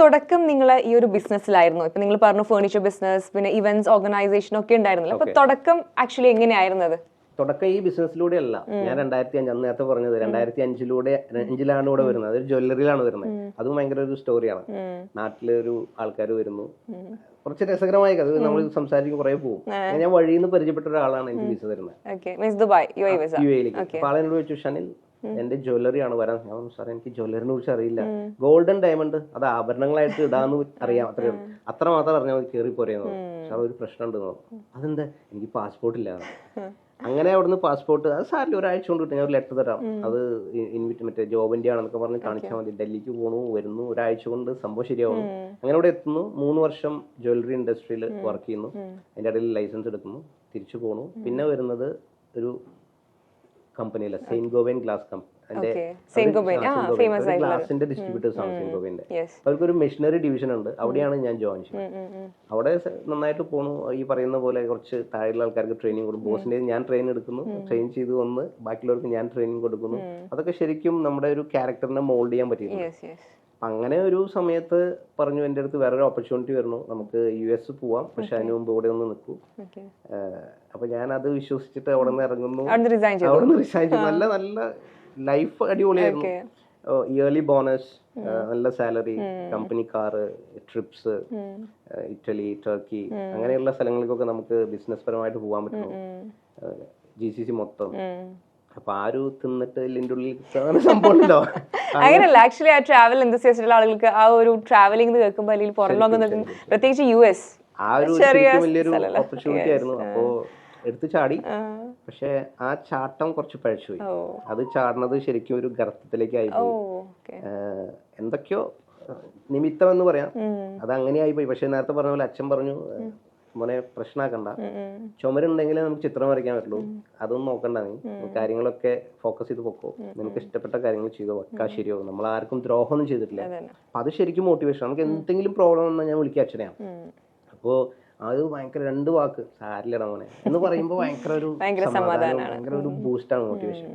തുടക്കം നിങ്ങൾ ഈ ഒരു ബിസിനസ്സിലായിരുന്നു. ഇപ്പൊ നിങ്ങൾ പറഞ്ഞു ഫർണിച്ചർ ബിസിനസ്, പിന്നെ ഇവന്റ്സ് ഓർഗനൈസേഷൻ ഒക്കെ ഉണ്ടായിരുന്നല്ലോ. അപ്പൊ തുടക്കം ആക്ച്വലി എങ്ങനെയായിരുന്നത്? തുടക്കം ഈ ബിസിനസ്സിലൂടെ അല്ല. ഞാൻ 2005 അന്ന് നേരത്തെ പറഞ്ഞത് 2005ലാണ് ഇവിടെ വരുന്നത്. അതൊരു ജ്വല്ലറിയിലാണ് വരുന്നത്. അതും ഭയങ്കര ഒരു സ്റ്റോറിയാണ്. നാട്ടിലൊരു ആൾക്കാർ വരുന്നു, കുറച്ച് രസകരമായ കഥ, നമ്മൾ സംസാരിക്കും കുറെ പോകും. ഞാൻ വഴിയിൽ നിന്ന് പരിചയപ്പെട്ട ഒരാളാണ് എനിക്ക് വിസ തരുന്നത് യുഎയിലേക്ക്. അപ്പൊ ആളെന്നോട് ചോദിച്ചു, ഷനിൽ എന്റെ ജ്വല്ലറി ആണ് വരാൻ. ഞാൻ സാറേ എനിക്ക് ജ്വല്ലറിനെ കുറിച്ച് അറിയില്ല, ഗോൾഡൻ ഡയമണ്ട് അത് ആഭരണങ്ങളായിട്ട് ഇടാന്ന് അറിയാം, അത്ര മാത്രം അറിഞ്ഞാൽ മതി, കയറി പോരെയെന്ന്. സാർ ഒരു പ്രശ്നം ഉണ്ടെന്ന് പറഞ്ഞു. അതെന്താ? എനിക്ക് പാസ്പോർട്ട് ഇല്ല. അങ്ങനെ അവിടുന്ന് പാസ്പോർട്ട്, അത് സാറിൽ ഒരാഴ്ച കൊണ്ട് കിട്ടും, ഞാൻ ഒരു ലെറ്റർ തരാം, അത് മറ്റേ ജോബിന്റെ ആണെന്നൊക്കെ പറഞ്ഞ് കാണിച്ചാൽ മതി, ഡൽഹിക്ക് പോകണു വരുന്നു, ഒരാഴ്ച കൊണ്ട് സംഭവം ശരിയാവുന്നു. അങ്ങനെ ഇവിടെ എത്തുന്നു, 3 വർഷം ജ്വല്ലറി ഇൻഡസ്ട്രിയിൽ വർക്ക് ചെയ്യുന്നു, അതിന്റെ ഇടയിൽ ലൈസൻസ് എടുക്കുന്നു, തിരിച്ചു പോണു. പിന്നെ വരുന്നത് ഒരു കമ്പനിയില്ല, സെയിന്റ് ഗോബൈൻ ഗ്ലാസ് കമ്പനി, ഗ്ലാസിന്റെ ഡിസ്ട്രിബ്യൂട്ടേഴ്സ് ആണ് സെയിന്റ് ഗോബൈന്റെ. അവർക്കൊരു മെഷീനറി ഡിവിഷൻ ഉണ്ട്, അവിടെയാണ് ഞാൻ ജോയിൻ ചെയ്യുന്നത്. അവിടെ നന്നായിട്ട് പോണു. ഈ പറയുന്ന പോലെ കുറച്ച് താഴെയുള്ള ആൾക്കാർക്ക് ട്രെയിനിങ് കൊടുക്കും. ബോസിന്റെ ഞാൻ ട്രെയിൻ എടുക്കുന്നു, ട്രെയിൻ ചെയ്ത് വന്ന് ബാക്കിയുള്ളവർക്ക് ഞാൻ ട്രെയിനിങ് കൊടുക്കുന്നു. അതൊക്കെ ശരിക്കും നമ്മുടെ ഒരു ക്യാരക്ടറിനെ മോൾഡ് ചെയ്യാൻ പറ്റിയിട്ടുണ്ട്. അങ്ങനെ ഒരു സമയത്ത് പറഞ്ഞു, എൻ്റെ അടുത്ത് വേറൊരു ഓപ്പർച്യൂണിറ്റി വരുന്നു, നമുക്ക് US പോവാം, പക്ഷെ അതിന് മുമ്പ് ഇവിടെ ഒന്ന് നിൽക്കൂ. അപ്പൊ ഞാൻ അത് വിശ്വസിച്ചിട്ട് അവിടെ നിന്ന് ഇറങ്ങുന്നു. അവിടെ നിന്ന് റിസൈൻ ചെയ്തു. നല്ല നല്ല ലൈഫ് അടിപൊളിയായിരുന്നു. ഇയർലി ബോണസ്, നല്ല salary, company car, TRIPS, Italy, Turkey, അങ്ങനെയുള്ള സ്ഥലങ്ങളിലേക്കൊക്കെ നമുക്ക് ബിസിനസ് പരമായിട്ട് പോകാൻ പറ്റുന്നു. GCC മൊത്തം. അപ്പൊ ആരും തിന്നിട്ട് ഇതിന്റെ ഉള്ളിൽ സംഭവം ഉണ്ടോ? അങ്ങനെയല്ല. ആക്ച്വലി ആ ട്രാവൽ എന്തസിയാസ്റ്റുള്ള ആളുകൾക്ക് ആ ഒരു ട്രാവലിംഗ് കേൾക്കുമ്പോൾ അല്ലെങ്കിൽ പുറം ലോകം നിൽക്കുമ്പോൾ, പ്രത്യേകിച്ച് US ആ ഒരു വലിയൊരു ഓപ്പർച്യൂണിറ്റി ആയിരുന്നു. അപ്പോ എടുത്തു ചാടി. പക്ഷെ ആ ചാട്ടം കുറച്ച് പഴച്ചുപോയി. അത് ചാടുന്നത് ശരിക്കും ഒരു ഗർത്തത്തിലേക്ക് ആയിപ്പോയി. എന്തൊക്കെയോ നിമിത്തം എന്ന് പറയാം, അത് അങ്ങനെ ആയിപ്പോയി. പക്ഷെ നേരത്തെ പറഞ്ഞ പോലെ അച്ഛൻ പറഞ്ഞു, മോനെ പ്രശ്നമാക്കണ്ട, ചുമരുണ്ടെങ്കിലേ നമുക്ക് ചിത്രം വരയ്ക്കാൻ പറ്റുള്ളൂ, അതൊന്നും നോക്കണ്ട, നീ കാര്യങ്ങളൊക്കെ ഫോക്കസ് ചെയ്ത് പൊക്കോ, നിനക്ക് ഇഷ്ടപ്പെട്ട കാര്യങ്ങൾ ചെയ്തോ, വെക്കാ ശരിയാവും, നമ്മൾ ആർക്കും ദ്രോഹമൊന്നും ചെയ്തിട്ടില്ല. അപ്പൊ അത് ശരിക്കും മോട്ടിവേഷൻ. നമുക്ക് എന്തെങ്കിലും പ്രോബ്ലം വന്നാൽ ഞാൻ വിളിക്കുക അച്ഛനെയാണ്. അപ്പോ അത് ഭയങ്കര 2 വാക്ക്, സാരില്ലടാ മോനെ എന്ന് പറയുമ്പോൾ ഭയങ്കര ഒരു സമാധാനം, ഭയങ്കര ഒരു ബൂസ്റ്റാണ്, മോട്ടിവേഷൻ.